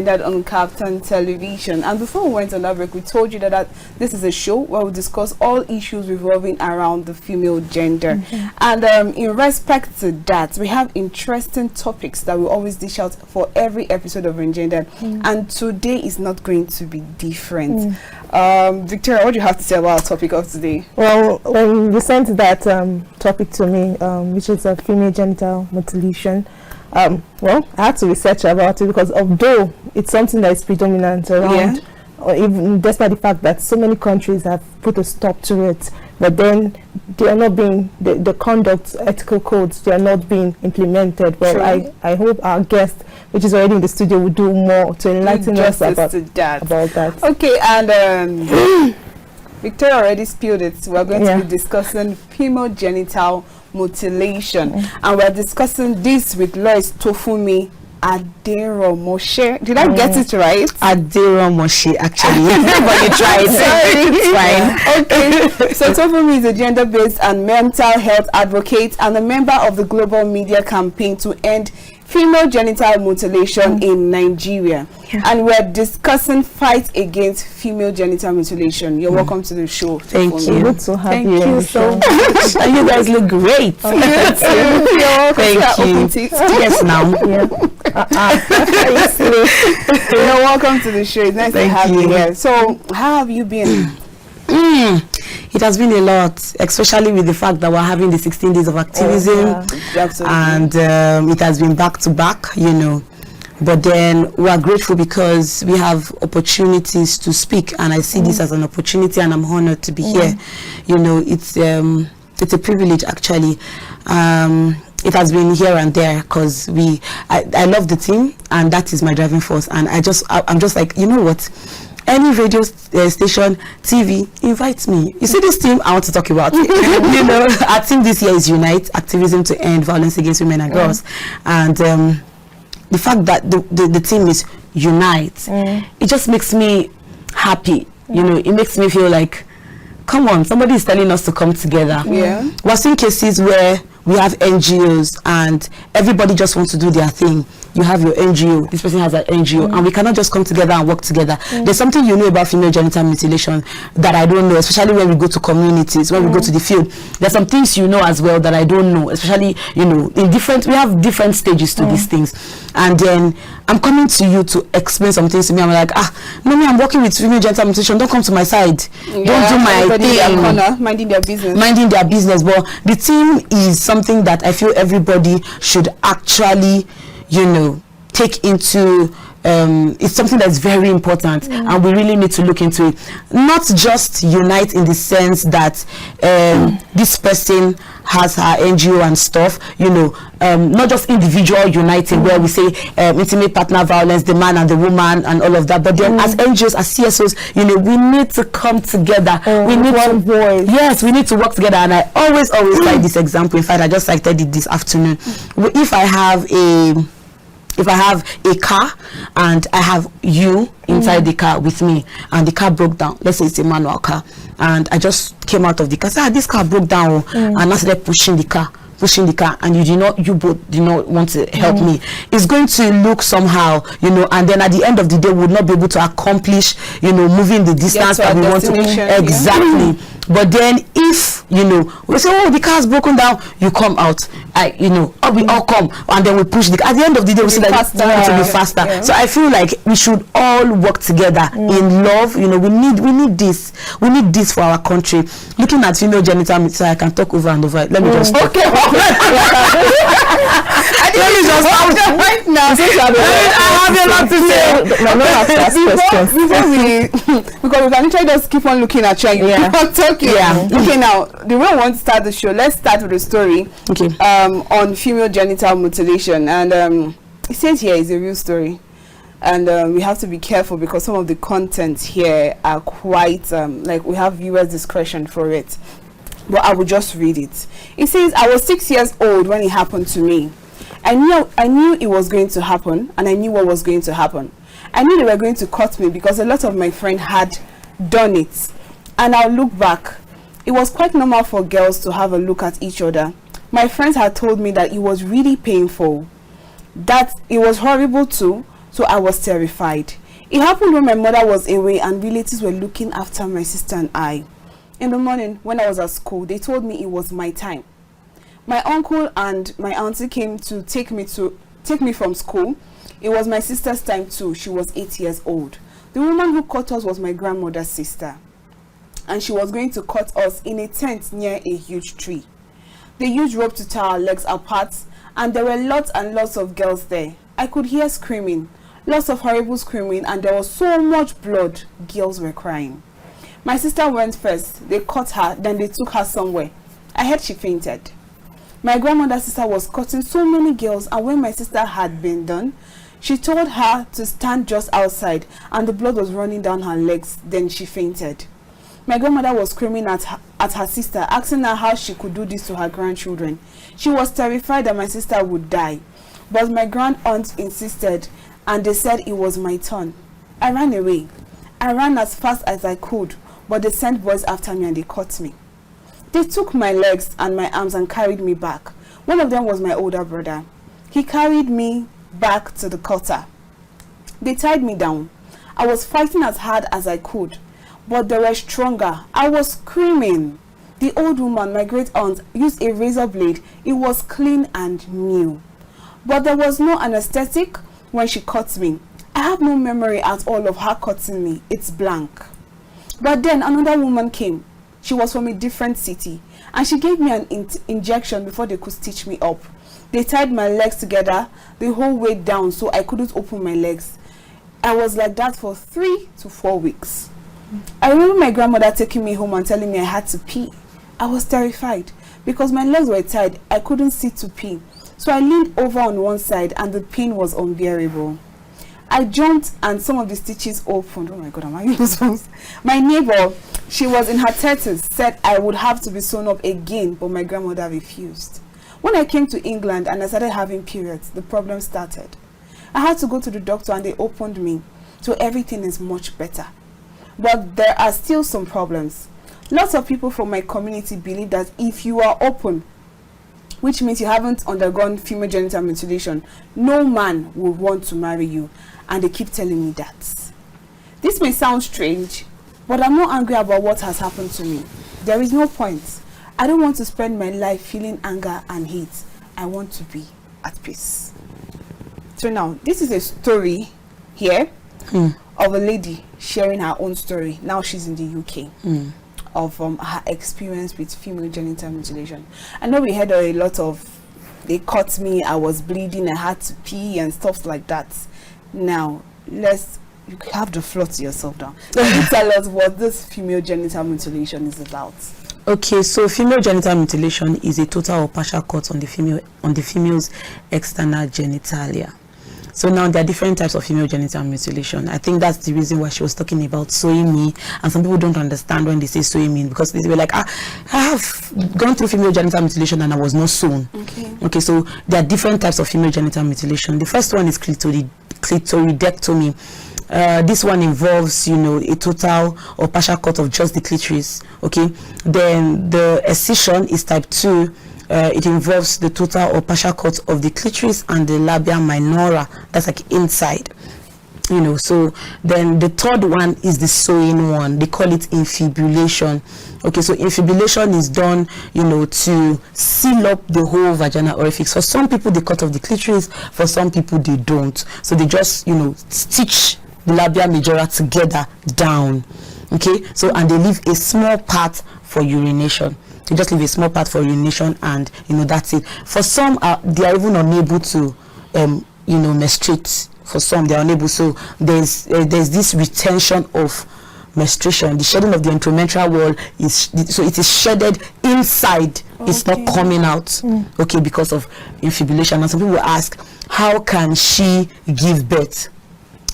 that on KAFTAN television. And before we went on that break, we told you that this is a show where we discuss all issues revolving around the female gender. And in respect to that, we have interesting topics that we always dish out for every episode of Engendered. And today is not going to be different. Victoria, what do you have to say about our topic of today? Well, when you sent that topic to me, which is a female genital mutilation, well, I had to research about it, because although it's something that is predominant around, or even despite the fact that so many countries have put a stop to it, but then they are not being, the conduct, ethical codes, they are not being implemented. Well, I hope our guest, which is already in the studio, will do more to enlighten us about that. Okay, and Victoria already spilled it. We're going to be discussing female genital mutilation, and we're discussing this with Lois Tofunmi Moshe. Did I get it right? Moshe, actually. But you tried. It's fine. Okay. So Tofunmi is a gender-based and mental health advocate and a member of the global media campaign to end female genital mutilation in Nigeria. And we're discussing fight against female genital mutilation. You're welcome to the show. Thank you. Good to have you. Thank you so much. And you guys look great. Thank you. Yes, now. You're welcome to the show. It's nice to have you here. So, how have you been? It has been a lot, especially with the fact that we're having the 16 days of activism, and it has been back to back, you know. But then we are grateful because we have opportunities to speak, and I see this as an opportunity, and I'm honored to be here. You know, it's a privilege, actually. It has been here and there because I love the team, and that is my driving force. And I'm just like, you know what? Any radio station, TV, invite me. You see this team, I want to talk about it. You know, our team this year is Unite, Activism to End Violence Against Women and Girls. And the fact that the team is Unite, it just makes me happy. You know, it makes me feel like, come on, somebody is telling us to come together. We're seeing cases where we have NGOs and everybody just wants to do their thing. You have your NGO, this person has an NGO, and we cannot just come together and work together. There's something you know about female genital mutilation that I don't know, especially when we go to communities, when we go to the field. There's some things you know as well that I don't know, especially, you know, we have different stages to these things. And then I'm coming to you to explain some things to me. I'm like, mommy, I'm working with female genital mutilation. Don't come to my side. Don't do my thing. Minding their business. Minding their business. But the team is something that I feel everybody should actually, you know, take into. It's something that's very important, and we really need to look into it. Not just unite in the sense that this person has her NGO and stuff, you know, not just individual uniting where we say intimate partner violence, the man and the woman and all of that, but then as NGOs, as CSOs, you know, we need to come together. We need one voice. Yes, we need to work together. And I always like this example. In fact, I just cited it this afternoon. If I have a car and I have you inside the car with me, and the car broke down, let's say it's a manual car, and I just came out of the car, this car broke down, and I started pushing the car, and you both did not want to help me, it's going to look somehow, you know, and then at the end of the day we would not be able to accomplish, you know, moving the distance that we want to. Exactly. But then if, you know, we say, oh, the car's broken down, you come out, you know, we all come, and then we push the car. At the end of the day, we say that we want to be faster. So I feel like we should all work together in love. You know, we need this for our country. Looking at female genital mutilation, I can talk over and over. Let me just talk. Let me just talk right now. I have a lot to say. No, have to ask questions. Because we can literally just keep on looking at you. Keep on talking. Okay, now the way I want to start the show, let's start with a story. Okay. On female genital mutilation, and it says here is a real story, and we have to be careful because some of the content here are quite like we have viewers' discretion for it. But I will just read it. It says, I was 6 years old when it happened to me. I knew it was going to happen, and I knew what was going to happen. I knew they were going to cut me because a lot of my friends had done it. And I'll look back. It was quite normal for girls to have a look at each other. My friends had told me that it was really painful, that it was horrible too, So I was terrified. It happened when my mother was away and relatives were looking after my sister and I. In the morning, when I was at school, they told me it was my time. My uncle and my auntie came to take me from school. It was my sister's time too. She was 8 years old. The woman who cut us was my grandmother's sister, and she was going to cut us in a tent near a huge tree. They used rope to tie our legs apart, and there were lots and lots of girls there. I could hear screaming, lots of horrible screaming, and there was so much blood. Girls were crying. My sister went first. They cut her, then they took her somewhere. I heard she fainted. My grandmother's sister was cutting so many girls, and when my sister had been done, she told her to stand just outside, and the blood was running down her legs. Then she fainted. My grandmother was screaming at her sister, asking her how she could do this to her grandchildren. She was terrified that my sister would die, but my grand-aunt insisted, and they said it was my turn. I ran away. I ran as fast as I could, but they sent boys after me and they caught me. They took my legs and my arms and carried me back. One of them was my older brother. He carried me back to the cutter. They tied me down. I was fighting as hard as I could, but they were stronger. I was screaming. The old woman, my great aunt, used a razor blade. It was clean and new, but there was no anesthetic when she cut me. I have no memory at all of her cutting me. It's blank. But then another woman came. She was from a different city, and she gave me an injection before they could stitch me up. They tied my legs together the whole way down so I couldn't open my legs. I was like that for 3 to 4 weeks. I remember my grandmother taking me home and telling me I had to pee. I was terrified because my legs were tied. I couldn't sit to pee. So I leaned over on one side and the pain was unbearable. I jumped and some of the stitches opened. Oh my God, am I goosebumps? My neighbor, she was in her 30s, said I would have to be sewn up again, but my grandmother refused. When I came to England and I started having periods, the problem started. I had to go to the doctor and they opened me, so everything is much better. But there are still some problems. Lots of people from my community believe that if you are open, which means you haven't undergone female genital mutilation, no man will want to marry you, and they keep telling me that. This may sound strange, but I'm not angry about what has happened to me. There is no point. I don't want to spend my life feeling anger and hate. I want to be at peace. So now, this is a story here of a lady sharing her own story. Now she's in the UK. Of her experience with female genital mutilation. I know we had a lot of, they cut me, I was bleeding, I had to pee and stuff like that. Now, you have the floor to yourself now. Can you tell us what this female genital mutilation is about? Okay, so female genital mutilation is a total or partial cut on the female's external genitalia. So now there are different types of female genital mutilation. I think that's the reason why she was talking about sewing me, and some people don't understand when they say sewing me, because they were like, I have gone through female genital mutilation and I was not sewn. Okay, so there are different types of female genital mutilation. The first one is clitoridectomy. This one involves, a total or partial cut of just the clitoris. Okay, then the excision is type 2. It involves the total or partial cut of the clitoris and the labia minora. That's like inside, So then the third one is the sewing one. They call it infibulation. Okay, so infibulation is done, to seal up the whole vaginal orifice. For some people, they cut off the clitoris. For some people, they don't. So they just, stitch the labia majora together down. Okay, so and they leave a small part for urination. They just leave a small part for urination, and that's it. For some, they are even unable to menstruate. For some, they are unable. So there's this retention of menstruation. The shedding of the endometrial wall is shedded inside. Okay. It's not coming out. Okay, because of infibulation. And some people ask, how can she give birth?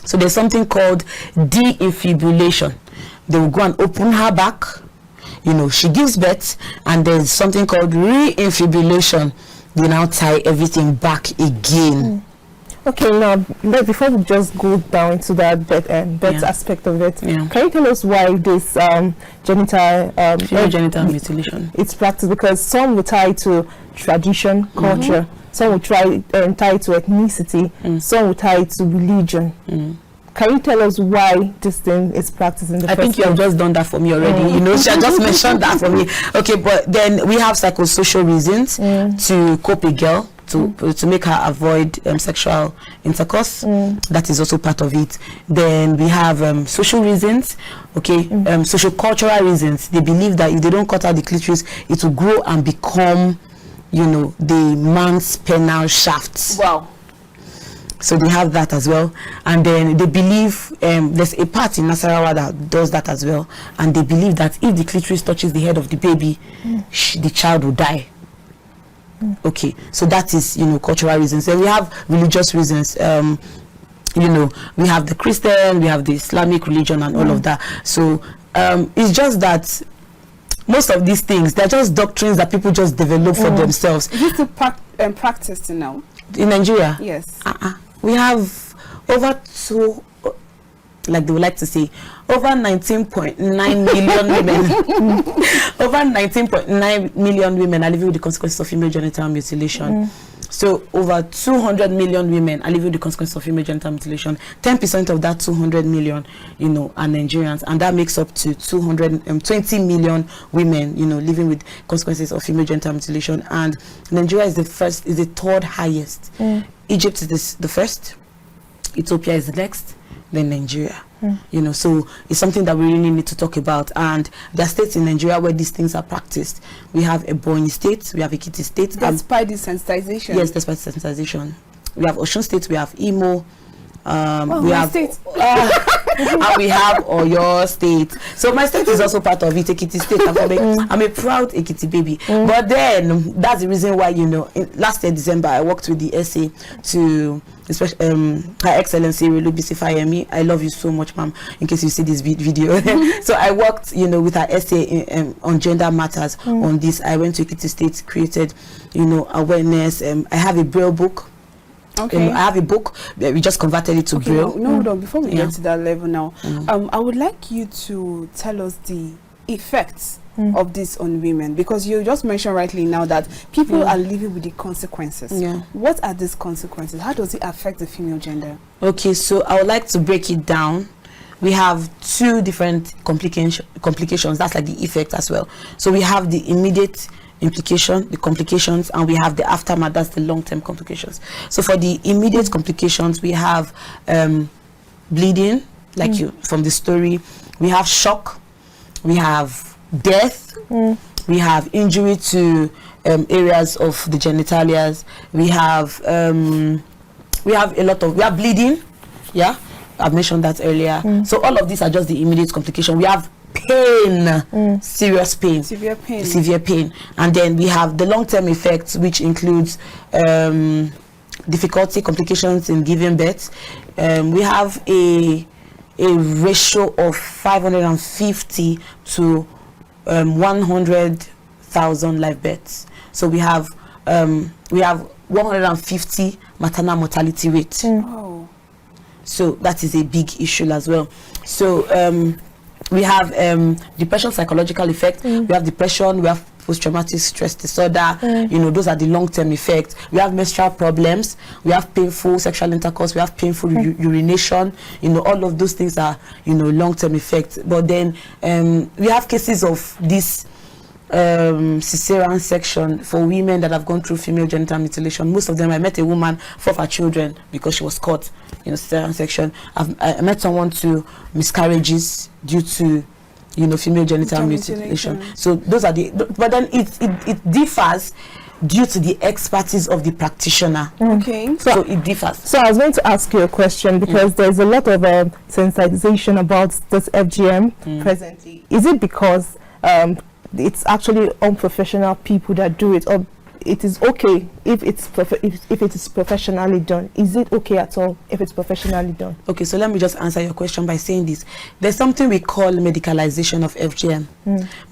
So there's something called de-infibulation. They will go and open her back. She gives birth, and there's something called re-infibulation. They now tie everything back again. Okay, now before we just go down into that birth aspect of it, can you tell us why this female genital mutilation? It's practiced because some will tie to tradition, culture. Some will tie it to ethnicity. Some will tie it to religion. Can you tell us why this thing is practiced in the I think you have just done that for me already. You know, she had just mentioned that for me. Okay, but then we have psychosocial reasons to cope a girl, to make her avoid sexual intercourse. That is also part of it. Then we have social reasons, okay, social cultural reasons. They believe that if they don't cut out the clitoris, it will grow and become, you know, the man's penile shafts. Wow. So they have that as well. And then they believe there's a part in Nasarawa that does that as well. And they believe that if the clitoris touches the head of the baby, the child will die. Okay, so that is, you know, cultural reasons. Then we have religious reasons. You know, we have the Christian, we have the Islamic religion and all of that. So it's just that most of these things, they're just doctrines that people just develop for themselves. Is it still practiced now? In Nigeria? Yes. We have over like they would like to say, over 19.9 million women. Over 19.9 million women are living with the consequences of female genital mutilation. So over 200 million women are living with the consequences of female genital mutilation. 10% of that 200 million, you know, are Nigerians, and that makes up to 220 million women, you know, living with consequences of female genital mutilation. And Nigeria is the third highest. Egypt is the first. Ethiopia is the next. Then Nigeria. You know, so it's something that we really need to talk about. And there are states in Nigeria where these things are practiced. We have Ebonyi State, we have Ekiti State. Despite the sensitization? Yes, despite the sensitization. We have Osun State, we have Imo, we have state. And we have Oyo State. So my state is also part of it, Ekiti State. I'm a proud Ekiti baby. But then that's the reason why, you know, last year December I worked with the SA to Her Excellency Relubisi Fayemi. I love you so much, ma'am, in case you see this video. So I worked, you know, with her essay on gender matters on this. I went to Ekiti State, created, you know, awareness. I have a Braille book. Okay. I have a book. We just converted it to Braille. No, before we get to that level now, I would like you to tell us the effects of this on women, because you just mentioned rightly now that people are living with the consequences. What are these consequences? How does it affect the female gender? Okay, so I would like to break it down. We have two different complications. That's like the effect as well. So we have the immediate implication, the complications, and we have the aftermath. That's the long-term complications. So for the immediate complications, we have bleeding, like you from the story. We have shock. We have death. We have injury to areas of the genitalias. We have bleeding. Yeah, I've mentioned that earlier. So all of these are just the immediate complication. We have pain, serious pain, severe pain, and then we have the long-term effects, which includes difficulty, complications in giving birth. We have a ratio of 550 to 100,000 live births. So we have 150 maternal mortality rate. So that is a big issue as well. So we have depression, psychological effect. We have depression. We have post-traumatic stress disorder. You know, those are the long-term effects. We have menstrual problems. We have painful sexual intercourse. We have painful urination. You know, all of those things are, you know, long-term effects. But then we have cases of this cesarean section for women that have gone through female genital mutilation. Most of them, I met a woman for her children because she was caught in a cesarean section. I met someone to miscarriages due to, you know, female genital mutilation. So those are but then it differs due to the expertise of the practitioner. Okay. So it differs. So I was going to ask you a question, because there's a lot of sensitization about this FGM presently. Is it because it's actually unprofessional people that do it, or it is okay if it is professionally done? Is it okay at all if it's professionally done? Okay, so let me just answer your question by saying this. There's something we call medicalization of FGM.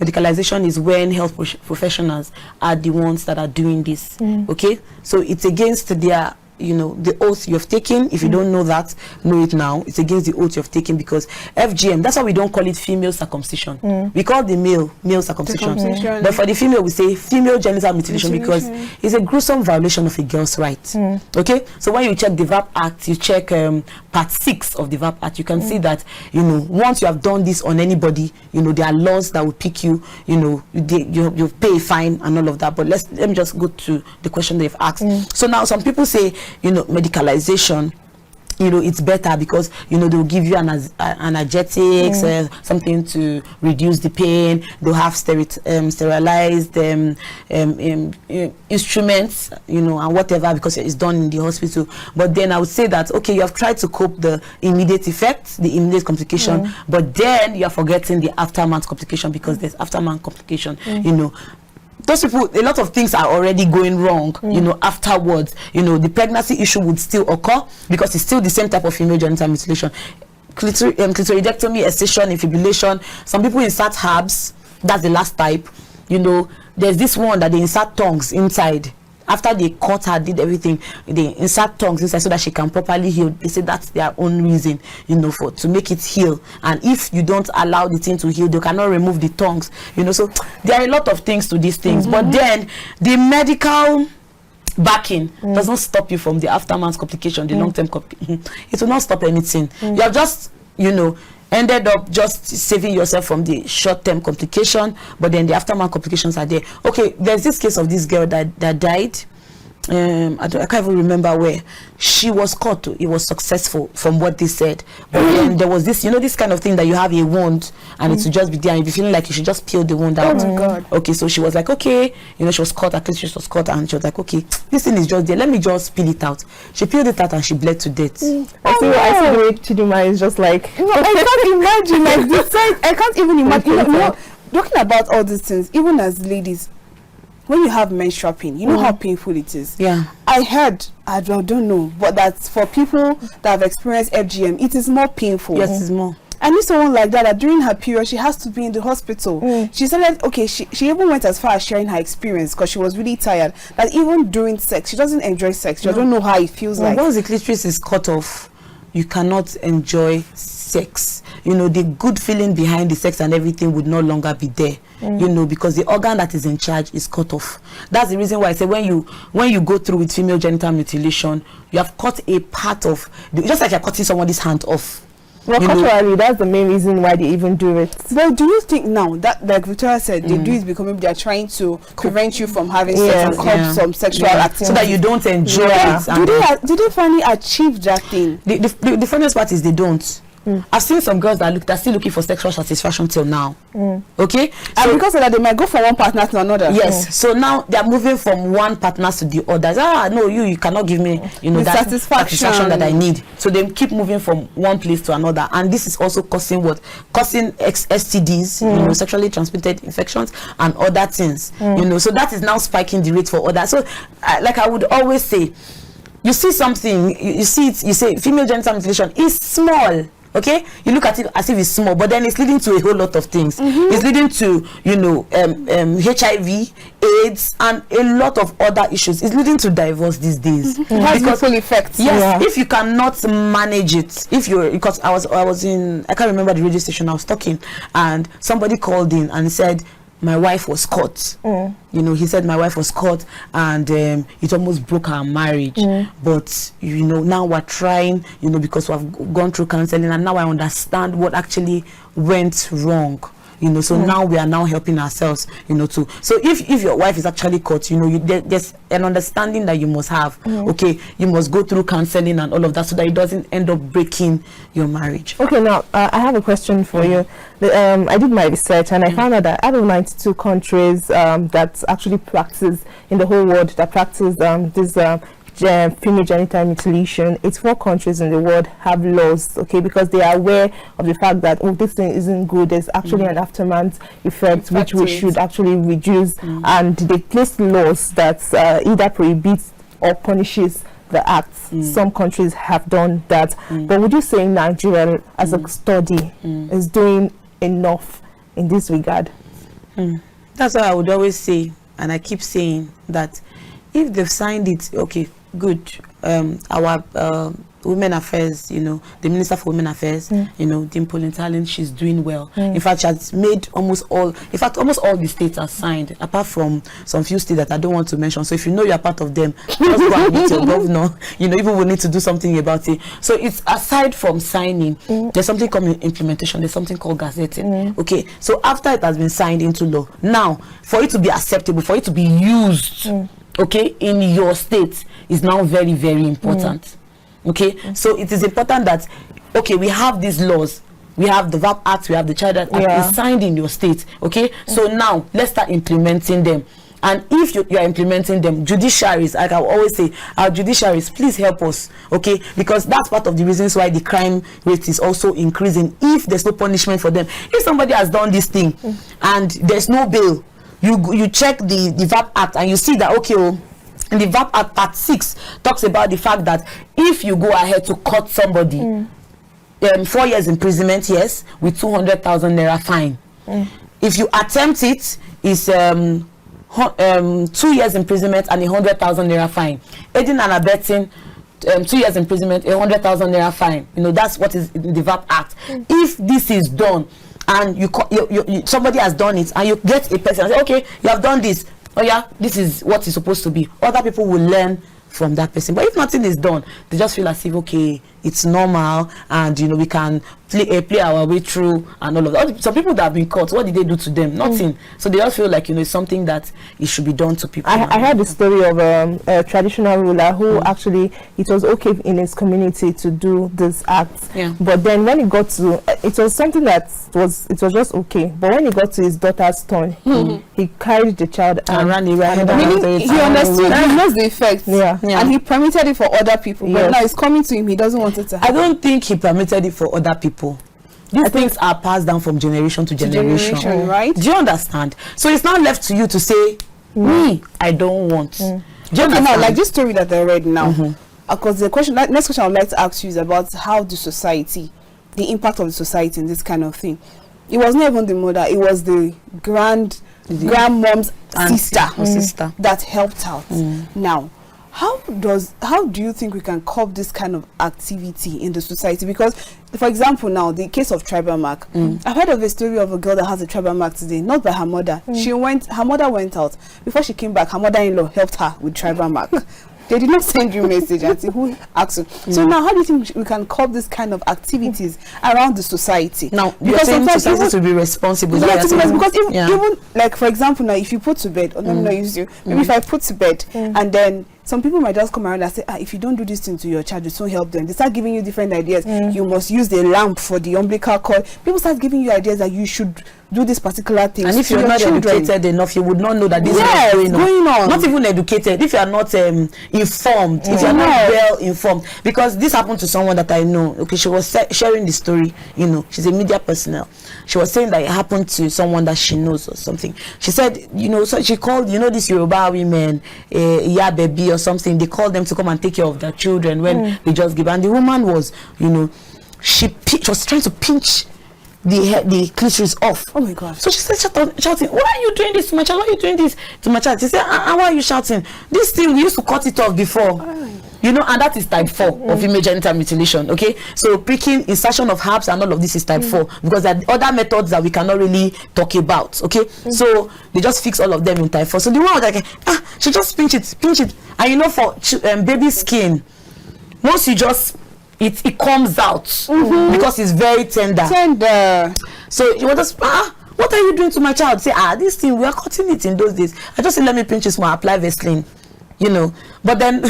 Medicalization is when health professionals are the ones that are doing this. Okay, so it's against their you know, the oath you've taken. If you don't know that, know it now. It's against the oath you've taken, because FGM, that's why we don't call it female circumcision. We call the male circumcision. But for the female, we say female genital mutilation, because it's a gruesome violation of a girl's rights. Okay, so when you check the VAP Act, you check part 6 of the VAP Act, you can see that, you know, once you have done this on anybody, you know, there are laws that will pick you, you know, you pay a fine and all of that. But let me just go to the question they've asked. So now some people say, you know, medicalization, you know, it's better because, you know, they'll give you analgesics, something to reduce the pain. They'll have sterilized instruments, you know, and whatever, because it's done in the hospital. But then I would say that, okay, you have tried to cope the immediate effects, the immediate complication, but then you are forgetting the aftermath complication, because there's aftermath complication, you know. Those people, a lot of things are already going wrong, you know, afterwards. You know, the pregnancy issue would still occur, because it's still the same type of female genital mutilation. Clitoridectomy, excision, infibulation. Some people insert herbs. That's the last type. You know, there's this one that they insert tongues inside. After they cut her, did everything, they insert tongues inside so that she can properly heal. They say that's their own reason, you know, to make it heal. And if you don't allow the thing to heal, they cannot remove the tongues, you know. So there are a lot of things to these things. But then the medical backing does not stop you from the aftermath complication, the long-term complication. It will not stop anything. You have just, you know, ended up just saving yourself from the short-term complication, but then the aftermath complications are there. Okay, there's this case of this girl that died. I can't even remember where. She was caught. It was successful from what they said. But then there was this, you know, this kind of thing that you have a wound and it should just be there, and you'll be feeling like you should just peel the wound out. Oh my God. Okay, so she was like, okay, you know, she was caught. At least she was caught, and she was like, okay, this thing is just there. Let me just peel it out. She peeled it out and she bled to death. I see the way Chidinma is just like, no, I can't imagine like this. I can't even imagine. You know, talking about all these things, even as ladies, when you have menstrual pain, you know how painful it is. Yeah. I heard, I don't know, but that's for people that have experienced FGM, it is more painful. Yes, it's more. I knew someone like that during her period, she has to be in the hospital. She said, okay, she even went as far as sharing her experience because she was really tired, that even during sex, she doesn't enjoy sex. She doesn't know how it feels like. Once the clitoris is cut off, you cannot enjoy sex. You know, the good feeling behind the sex and everything would no longer be there. You know, because the organ that is in charge is cut off. That's the reason why I say when you go through with female genital mutilation, you have cut a part of just like you're cutting somebody's hand off. Well, culturally, that's the main reason why they even do it. But do you think now that, like Victoria said, they do it because maybe they're trying to prevent you from having sex and curb some sexual activity, so that you don't enjoy it? Do they finally achieve that thing? The funniest part is they don't. I've seen some girls that are still looking for sexual satisfaction till now. Okay, and so because of that, they might go from one partner to another. Yes, so now they are moving from one partner to the others. No, you cannot give me, you know, that satisfaction that I need. So they keep moving from one place to another, and this is also causing STDs, you know, sexually transmitted infections and other things. You know, so that is now spiking the rate for others. So, like I would always say, you see something, you see it, you say female genital mutilation is small. Okay, you look at it as if it's small, but then it's leading to a whole lot of things. It's leading to, you know, HIV, AIDS, and a lot of other issues. It's leading to divorce these days. It has ripple effects. Yes, if you cannot manage it, because I was in, I can't remember the radio station I was talking, and somebody called in and said, my wife was caught. You know, he said my wife was caught, and it almost broke our marriage. But you know, now we're trying, you know, because we've gone through counseling, and now I understand what actually went wrong. You know, so now we are now helping ourselves, you know, too. So if your wife is actually caught, you know, there's an understanding that you must have. Okay, you must go through counseling and all of that so that it doesn't end up breaking your marriage. Okay, now I have a question for you. I did my research and I found out that out of 92 countries that actually practice in the whole world that practice this female genital mutilation, 84 countries in the world have laws, okay, because they are aware of the fact that this thing isn't good. There's actually an aftermath effect which we should actually reduce, and they place laws that either prohibits or punishes the acts. Some countries have done that, but would you say Nigeria as a study is doing enough in this regard? That's why I would always say, and I keep saying, that if they've signed it, okay, good. Our Women Affairs, you know, the Minister for Women Affairs, you know, Dimple Talent, she's doing well. In fact, she has made almost all the states are signed, apart from some few states that I don't want to mention. So if you know you're part of them, just go and meet your governor. You know, even we need to do something about it. So it's aside from signing, there's something called implementation, there's something called gazetting. Okay, so after it has been signed into law, now for it to be acceptable, for it to be used, okay, in your state is now very, very important. Okay, so it is important that, okay, we have these laws, we have the VAP Act, we have the Child Act, it's signed in your state. Okay, so now let's start implementing them. And if you are implementing them, judiciaries, like I always say, our judiciaries, please help us, okay, because that's part of the reasons why the crime rate is also increasing. If there's no punishment for them, if somebody has done this thing and there's no bail, you check the VAP Act and you see that, okay, and the VAP Act Part 6 talks about the fact that if you go ahead to cut somebody, 4 years imprisonment, yes, with 200,000 naira fine. If you attempt it, it's 2 years imprisonment and 100,000 naira fine. Aiding and abetting, 2 years imprisonment, 100,000 naira fine. You know, that's what is in the VAP Act. If this is done and somebody has done it and you get a person and say, okay, you have done this. Oh yeah, this is what it's supposed to be. Other people will learn from that person. But if nothing is done, they just feel as if, okay, it's normal, and you know, we can play our way through and all of that. Some people that have been caught, what did they do to them? Nothing. So they just feel like, you know, it's something that it should be done to people. I heard the story of a traditional ruler who actually, it was okay in his community to do this act. But then when it got to, it was something that was just okay. But when it got to his daughter's turn, he carried the child and ran around. Meaning he understood, he knows the effects. And he permitted it for other people. But now it's coming to him, he doesn't want it to happen. I don't think he permitted it for other people. These things are passed down from generation to generation, right? Do you understand? So it's not left to you to say, me, I don't want. Do you understand? Now, like this story that I read now, because the next question I would like to ask you is about how the society, the impact of the society in this kind of thing. It was not even the mother, it was the grandmom's sister that helped out. Now, how do you think we can curb this kind of activity in the society? Because, for example, now the case of tribal mark, I've heard of a story of a girl that has a tribal mark today, not by her mother. Her mother went out. Before she came back, her mother-in-law helped her with tribal mark. They did not send you a message and say who asked you. So now, how do you think we can curb this kind of activities around the society? Now, because sometimes society to be responsible. Because even like, for example, now if you put to bed, or let me not use you, maybe if I put to bed and then some people might just come around and say, if you don't do this thing to your child, it won't help them. They start giving you different ideas. You must use the lamp for the umbilical cord. People start giving you ideas that you should do this particular thing. And if you're not educated enough, you would not know that this is going on. Not even educated. If you are not informed, if you are not well informed, because this happened to someone that I know. Okay, she was sharing the story. You know, she's a media personnel. She was saying that it happened to someone that she knows or something. She said, you know, so she called, you know, these Yoruba women, baby or something. They called them to come and take care of their children when they just give. And the woman was, you know, she was trying to pinch the clitoris off. Oh my God. So she started shouting, why are you doing this to my child? Why are you doing this to my child? She said, why are you shouting? This thing, we used to cut it off before. You know, and that is type 4 of female genital mutilation. Okay, so pricking, insertion of herbs and all of this is type 4, because there are other methods that we cannot really talk about. Okay, so they just fix all of them in type 4. So the one was like, she just pinch it, and you know, for baby skin, once you just it comes out because it's very tender. So you want just what are you doing to my child? Say, this thing, we are cutting it in those days. I just said, let me pinch it more, apply Vaseline. You know, but then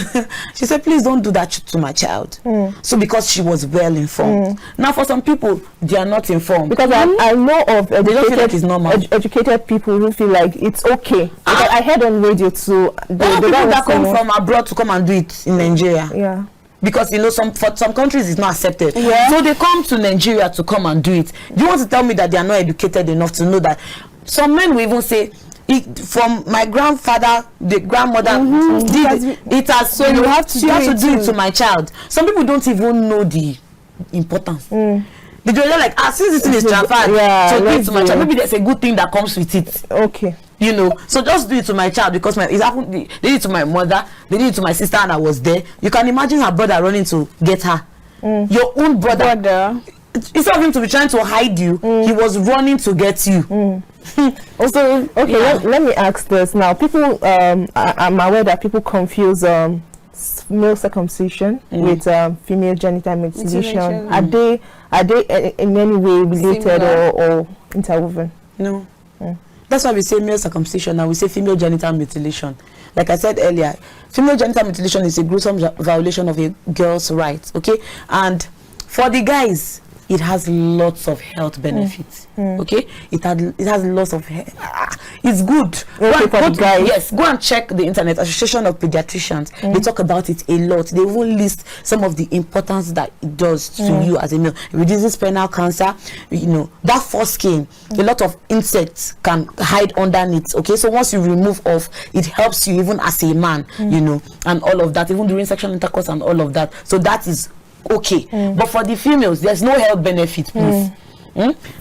she said, please don't do that to my child. So because she was well informed. Now for some people, they are not informed. Because I know of educated people who feel like it's okay. Because I heard on radio too. There are people that come from abroad to come and do it in Nigeria. Because you know, for some countries it's not accepted. So they come to Nigeria to come and do it. Do you want to tell me that they are not educated enough to know that? Some men will even say, from my grandfather, the grandmother did it has, so you have to do it to my child. Some people don't even know the importance. They just like, since this thing is transferred, so do it to my child. Maybe there's a good thing that comes with it. Okay. you know. So just do it to my child, because it happened. They did it to my mother, they did it to my sister, and I was there. You can imagine her brother running to get her. Your own brother. Instead of him to be trying to hide you, he was running to get you. Also, okay, let me ask this now. People, I'm aware that people confuse male circumcision with female genital mutilation. Are they in any way related or interwoven? No. That's why we say male circumcision and we say female genital mutilation. Like I said earlier, female genital mutilation is a gruesome violation of a girl's rights, okay? And for the guys, it has lots of health benefits. Okay, it has lots of it's good. Go and check the internet. Association of Pediatricians, they talk about it a lot. They even list some of the importance that it does to you as a male. It reduces penile cancer, you know, that foreskin, a lot of insects can hide underneath. Okay, so once you remove off, it helps you even as a man, you know, and all of that, even during sexual intercourse and all of that. So that is okay. But for the females, there's no health benefit, please.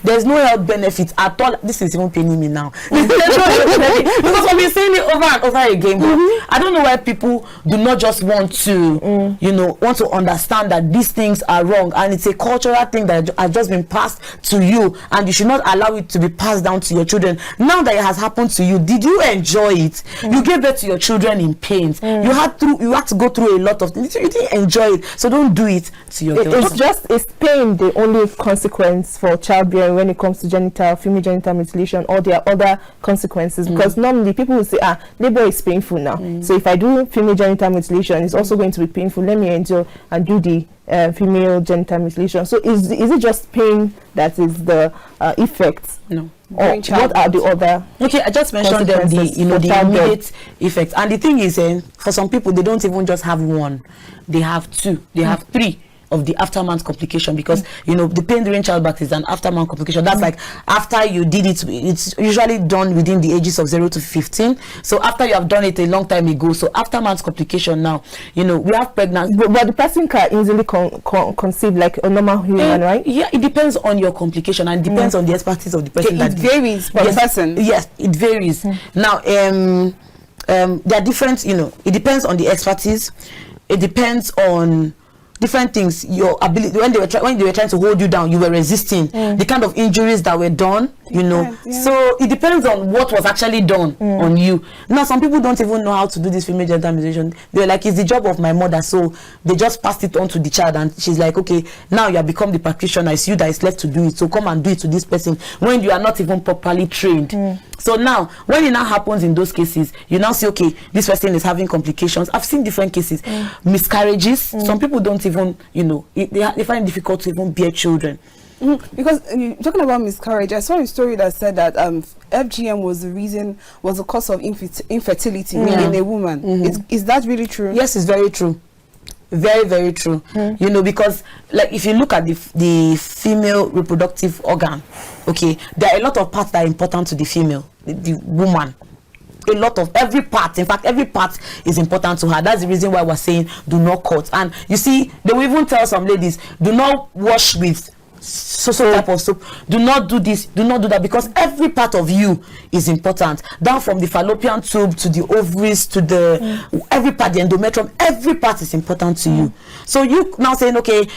There's no health benefit at all. This is even paining me now. There's no health benefit, because I've been saying it over and over again. I don't know why people do not just want to, you know, want to understand that these things are wrong, and it's a cultural thing that has just been passed to you, and you should not allow it to be passed down to your children. Now that it has happened to you, did you enjoy it? You gave birth to your children in pain. You had to go through a lot of things. You didn't enjoy it, so don't do it to your children. It's pain the only consequence for childbearing when it comes to female genital mutilation, or there are other consequences? Because normally people will say, labor is painful now, so if I do female genital mutilation, it's also going to be painful, let me endure and do the female genital mutilation. So is it just pain that is the effect? No. Or what are the other? Okay, I just mentioned them, the immediate effects. And the thing is, for some people, they don't even just have one, they have two, they have three of the aftermath complication, because you know the pain during childbirth is an aftermath complication. That's like after you did it, it's usually done within the ages of 0 to 15. So after you have done it a long time ago, so aftermath complication now, you know, we have pregnancy, but the person can easily conceive like a normal human, right? Yeah, it depends on your complication, and depends on the expertise of the person. It varies per person. Yes, it varies. Now there are different, you know, it depends on the expertise, it depends on different things, your ability. When they were trying to hold you down, you were resisting the kind of injuries that were done, you know. So it depends on what was actually done on you. Now some people don't even know how to do this female genital mutilation. They're like, it's the job of my mother, so they just passed it on to the child, and she's like, okay, now you have become the practitioner, it's you that is left to do it, so come and do it to this person, when you are not even properly trained. So now when it now happens in those cases, you now see, okay, this person is having complications. I've seen different cases, miscarriages. Some people don't even, you know, they find it difficult to even bear children. Because talking about miscarriage, I saw a story that said that FGM was the cause of infertility in a woman. Is that really true? Yes, it's very true. Very, very true. You know, because like if you look at the female reproductive organ, okay, there are a lot of parts that are important to the female, the woman. A lot of every part, in fact, every part is important to her. That's the reason why we're saying do not cut. And you see, they will even tell some ladies, do not wash with so type of soap, do not do this, do not do that, because every part of you is important, down from the fallopian tube to the ovaries to the every part, the endometrium, every part is important to you. So you now saying, okay,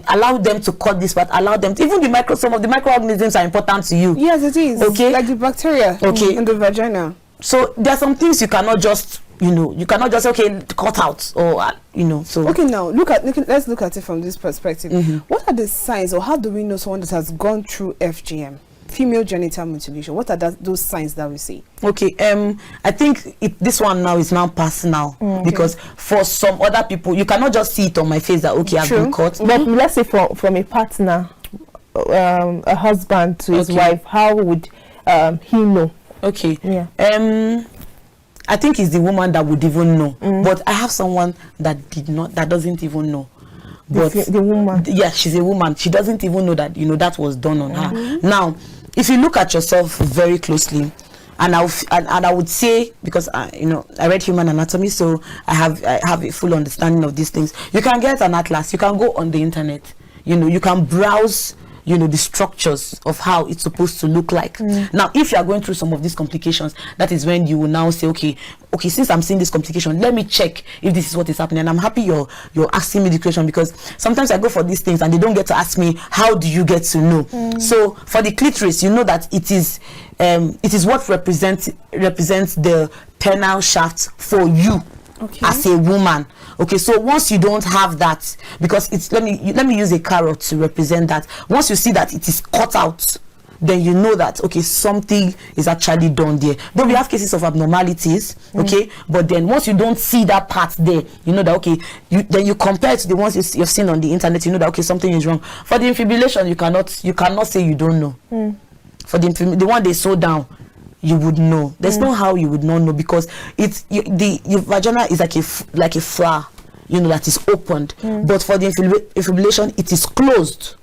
allow them to cut this part, allow them to, even some of the microorganisms are important to you. Yes, it is. Okay, like the bacteria in the vagina. So there are some things you cannot just, you know, you cannot just, okay, cut out, or you know. So okay, now let's look at it from this perspective. What are the signs, or how do we know someone that has gone through FGM, female genital mutilation? What are those signs that we see? Okay, I think this one now is now personal, because for some other people you cannot just see it on my face that, okay, I've been caught. But let's say from a partner, a husband to his wife, how would he know? Okay. Yeah. I think it's the woman that would even know. But I have someone that doesn't even know. But the woman. Yeah, she's a woman. She doesn't even know that, you know, that was done on her. Now, if you look at yourself very closely, and I would say, because you know, I read human anatomy, so I have a full understanding of these things. You can get an atlas. You can go on the internet. You know, you can browse you know, the structures of how it's supposed to look like. Now, if you are going through some of these complications, that is when you will now say, okay, since I'm seeing this complication, let me check if this is what is happening. And I'm happy you're asking me the question, because sometimes I go for these things and they don't get to ask me, how do you get to know? So for the clitoris, you know that it is what represents the penile shaft for you as a woman. Okay, so once you don't have that, because it's, let me use a carrot to represent that. Once you see that it is cut out, then you know that, okay, something is actually done there. Though we have cases of abnormalities, okay, but then once you don't see that part there, you know that, okay, then you compare to the ones you've seen on the internet, you know that, okay, something is wrong. For the infibulation, you cannot say you don't know. For the one they sew down, you would know. There's no how you would not know, because your vagina is like a flower, you know, that is opened. But for the infibulation, it is closed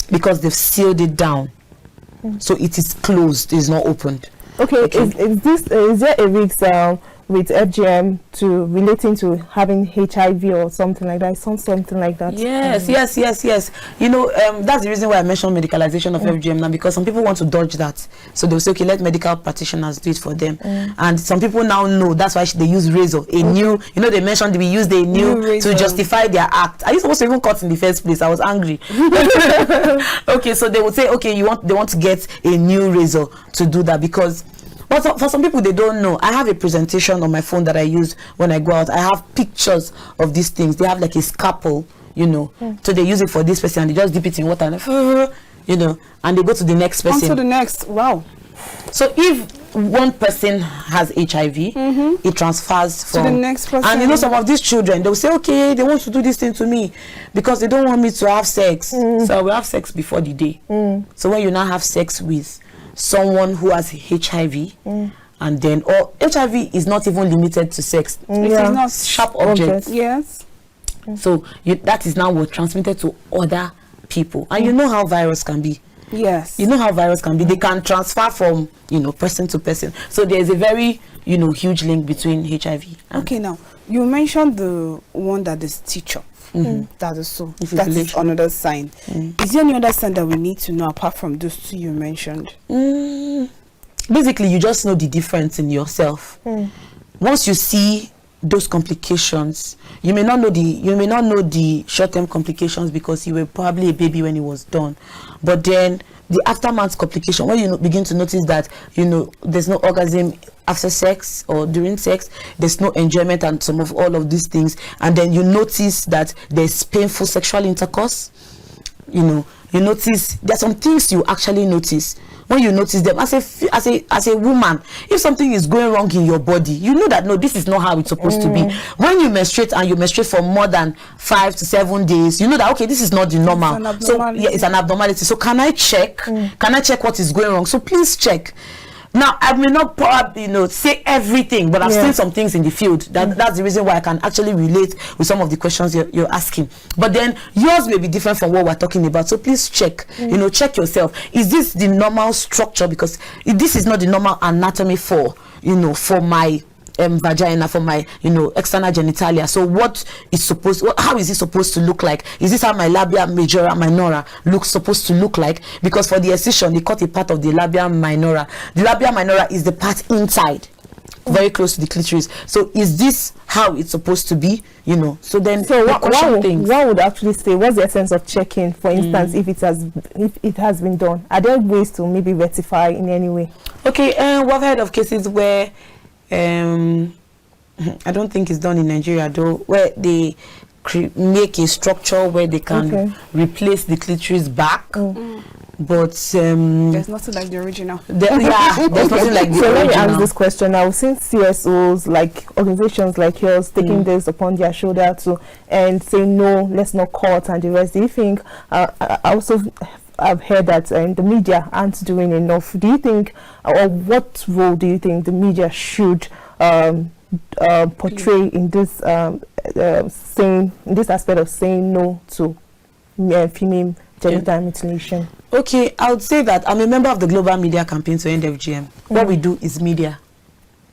because they've sealed it down. So it is closed, it is not opened. Okay. Is there a risk with FGM to relating to having HIV or something like that? Something like that. Yes. You know, that's the reason why I mentioned medicalization of FGM now, because some people want to dodge that. So they'll say, okay, let medical practitioners do it for them. And some people now know that's why they use razor, a new, you know, they mentioned we used a new to justify their act. Are you supposed to even cut in the first place? I was angry. Okay, so they would say, okay, they want to get a new razor to do that, because but for some people, they don't know. I have a presentation on my phone that I use when I go out. I have pictures of these things. They have like a scalpel, you know. So they use it for this person and they just dip it in water and, you know, and they go to the next person. On to the next. Wow. So if one person has HIV, it transfers from to the next person. And you know, some of these children, they'll say, okay, they want to do this thing to me because they don't want me to have sex. So I will have sex before the day. So when you now have sex with someone who has HIV, and then, or HIV is not even limited to sex. It is not sharp objects. Yes. So that is now what transmitted to other people. And you know how virus can be. Yes. You know how virus can be. They can transfer from, you know, person to person. So there's a very, you know, huge link between HIV. Okay, now you mentioned the one that is teacher. That is so. That is another sign. Is there any other sign that we need to know apart from those two you mentioned? Basically, you just know the difference in yourself. Once you see those complications, you may not know the short-term complications because you were probably a baby when it was done, but then the aftermath complication, when you begin to notice that, you know, there's no orgasm after sex or during sex, there's no enjoyment and some of all of these things, and then you notice that there's painful sexual intercourse, you know, you notice there's some things you actually notice. When you notice them as a woman, if something is going wrong in your body, you know that no, this is not how it's supposed to be. When you menstruate and you menstruate for more than 5 to 7 days, you know that okay, this is not the normal. So yeah, it's an abnormality. So can I check? Can I check what is going wrong? So please check. Now, I may not probably, you know, say everything, but I've seen some things in the field. That's the reason why I can actually relate with some of the questions you're asking. But then yours may be different from what we're talking about. So please check, you know, check yourself. Is this the normal structure? Because this is not the normal anatomy for, you know, for my vagina, for my, you know, external genitalia. So how is it supposed to look like? Is this how my labia majora minora supposed to look like? Because for the excision, they cut a part of the labia minora. The labia minora is the part inside, very close to the clitoris. So is this how it's supposed to be? You know, so then what would actually say, what's the essence of checking, for instance, if it has been done? Are there ways to maybe rectify in any way? Okay, we've heard of cases where I don't think it's done in Nigeria though, where they make a structure where they can replace the clitoris back, but there's nothing like the original. There's nothing like the original. So let me ask this question now. Since CSOs, like organizations like yours, taking this upon their shoulder and say no, let's not cut and the rest, do you think I've heard that the media aren't doing enough? Do you think, or what role do you think the media should portray in this aspect of saying no to female genital mutilation? Okay, I would say that I'm a member of the Global Media Campaign to End FGM. What we do is media.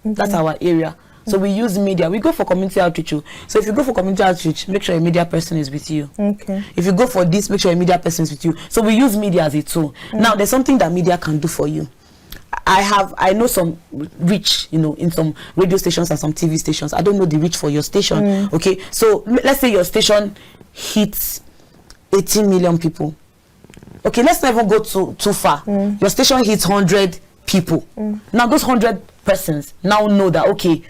That's our area. So we use media. We go for community outreach. So if you go for community outreach, make sure a media person is with you. Okay. If you go for this, make sure a media person is with you. So we use media as a tool. Now there's something that media can do for you. I know some reach, in some radio stations and some TV stations. I don't know the reach for your station. Okay, so let's say your station hits 18 million people. Okay, let's not even go too far. Your station hits 100 people. Now those 100 persons now know that, okay,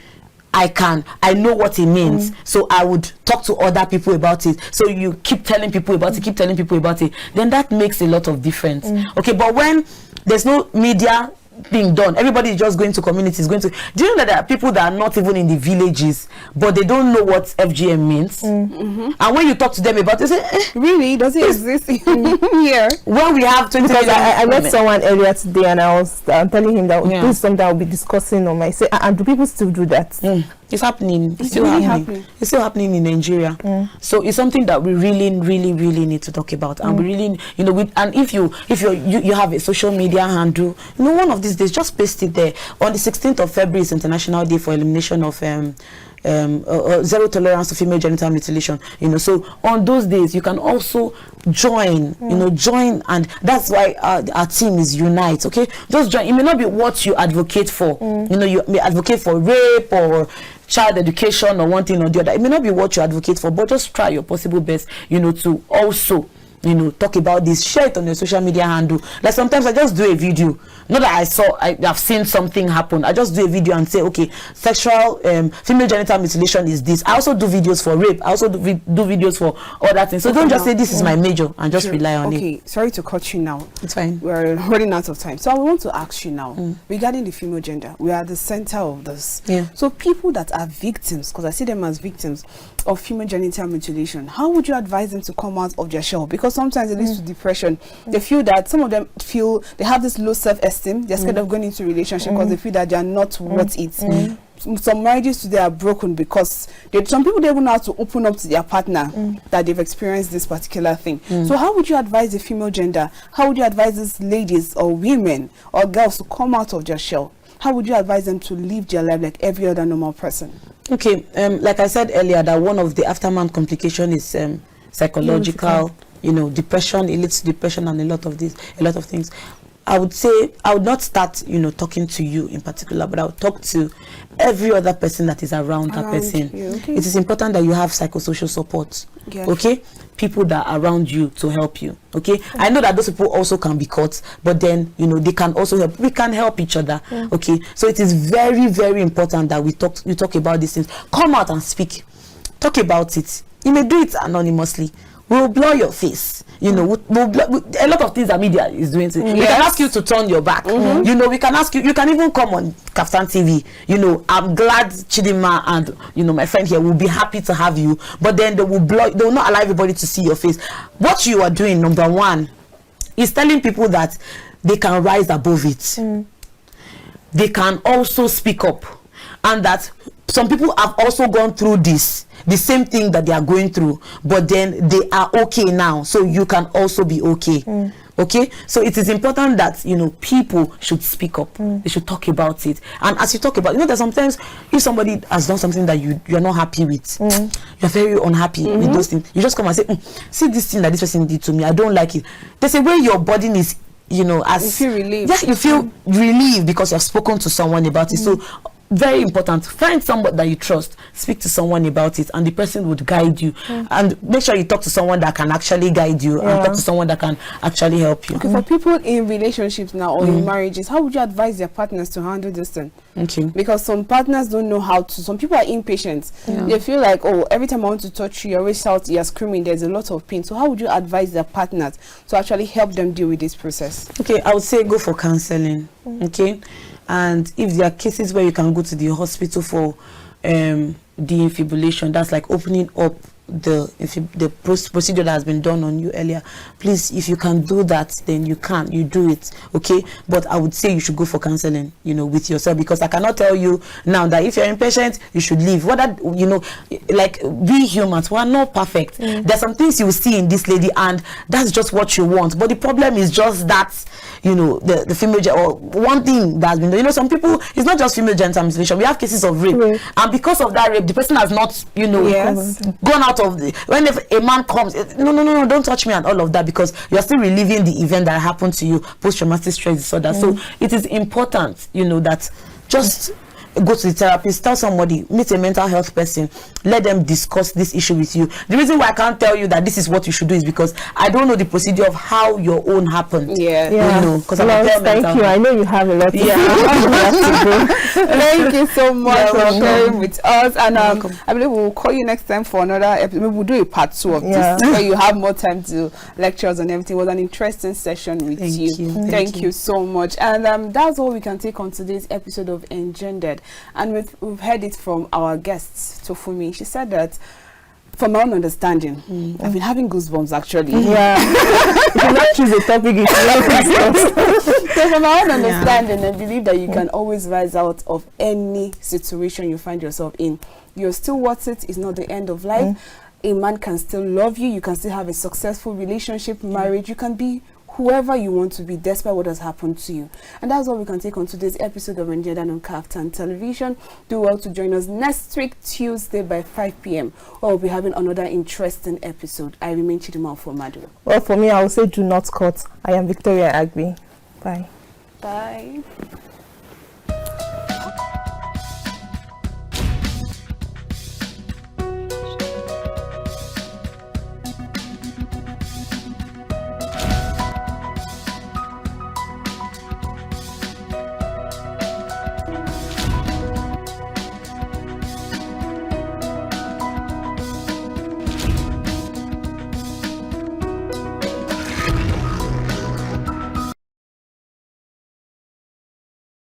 I know what it means. So I would talk to other people about it. So you keep telling people about it, then that makes a lot of difference. Okay, but when there's no media being done, everybody is just going to communities, do you know that there are people that are not even in the villages, but they don't know what FGM means? And when you talk to them about it, they say, really, does it exist here? When we have 20 because I met someone earlier today, and I was telling him that this is something I'll be discussing on my say, and do people still do that? It's happening. It's still happening. It's still happening in Nigeria. So it's something that we really need to talk about. And we really, and if you have a social media handle, one of these days, just paste it there. On the 16th of February is International Day for Elimination of Zero Tolerance to Female Genital Mutilation. So on those days you can also join. Join, and that's why our team is Unite. Okay, just join. It may not be what you advocate for. You may advocate for rape or child education or one thing or the other. It may not be what you advocate for, but just try your possible best, to also talk about this. Share it on your social media handle. Like sometimes I just do a video, not that I've seen something happen. I just do a video and say, okay, sexual female genital mutilation is this. I also do videos for rape. I also do videos for other things. So don't just say this is my major and just rely on it. Okay, sorry to cut you now. It's fine. We're running out of time. So I want to ask you now, regarding the female gender, we are at the center of this. So people that are victims, because I see them as victims of female genital mutilation, how would you advise them to come out of their shell? Because sometimes it leads to depression. They feel that, some of them feel they have this low self-esteem. They're scared of going into a relationship because they feel that they are not worth it. Some marriages today are broken because some people don't even know how to open up to their partner that they've experienced this particular thing. So how would you advise the female gender? How would you advise these ladies or women or girls to come out of their shell? How would you advise them to live their life like every other normal person? Okay, like I said earlier, that one of the aftermath complications is psychological, depression. It leads to depression and a lot of things. I would say I would not start, talking to you in particular, but I would talk to every other person that is around that person. Okay. It is important that you have psychosocial support. Okay, people that are around you to help you. Okay, I know that those people also can be caught, but then they can also help. We can help each other. Okay, so it is very, very important that you talk about these things. Come out and speak. Talk about it. You may do it anonymously. We'll blur your face. A lot of things that media is doing. We can ask you to turn your back. We can ask you. You can even come on KAFTAN TV. I'm glad Chidinma and my friend here will be happy to have you. But then they will not allow everybody to see your face. What you are doing, number one, is telling people that they can rise above it. They can also speak up, and that some people have also gone through the same thing that they are going through, but then they are okay now, so you can also be okay. Okay, so it is important that people should speak up. They should talk about it. And as you talk about, that sometimes if somebody has done something that you're not happy with, you're very unhappy with those things, you just come and say, see this thing that this person did to me, I don't like it. There's a way your body is, as you feel relieved. Yeah, you feel relieved because you've spoken to someone about it. So very important, find somebody that you trust, speak to someone about it, and the person would guide you. And make sure you talk to someone that can actually guide you, and talk to someone that can actually help you. Okay, for people in relationships now or in marriages, how would you advise their partners to handle this thing? Okay, because some partners don't know how to. Some people are impatient. They feel like, oh, every time I want to touch you, you're always shouting, you're screaming, there's a lot of pain. So how would you advise their partners to actually help them deal with this process? Okay, I would say go for counseling. Okay, and if there are cases where you can go to the hospital for defibrillation, that's like opening up the procedure that has been done on you earlier, please, if you can do that, then you do it, okay? But I would say you should go for counseling, you know, with yourself, because I cannot tell you now that if you're impatient, you should leave. Whether, you know, like, be humans, we're not perfect. There's some things you will see in this lady, and that's just what you want. But the problem is just that, you know, the female, or one thing that has been done, you know, some people, it's not just female genital mutilation. We have cases of rape, and because of that rape, the person has not, you know, gone out of the, when if a man comes, no, don't touch me and all of that, because you're still reliving the event that happened to you, post-traumatic stress disorder. So it is important, you know, that just go to the therapist, tell somebody, meet a mental health person, let them discuss this issue with you. The reason why I can't tell you that this is what you should do is because I don't know the procedure of how your own happened. You know, because thank you. I know you have a lot to Thank you so much for sharing with us, and I believe we'll call you next time for another episode. Maybe we'll do a part 2 of this, where you have more time to lecture us on everything. It was an interesting session with you. Thank you so much. And that's all we can take on today's episode of Engendered. And we've heard it from our guests, Tofunmi. She said that, from my own understanding, I've been having goosebumps actually. You cannot choose a topic if you So from my own understanding, I believe that you can always rise out of any situation you find yourself in. You're still worth it. It's not the end of life. A man can still love you. You can still have a successful relationship, marriage. You can be whoever you want to be, despite what has happened to you. And that's all we can take on today's episode of Engendered on KAFTAN Television. Do well to join us next week, Tuesday by 5 p.m. where we'll be having another interesting episode. I remain Chidinma Ufomadu. Well, for me, I will say do not cut. I am Victoria Agbi. Bye. Bye.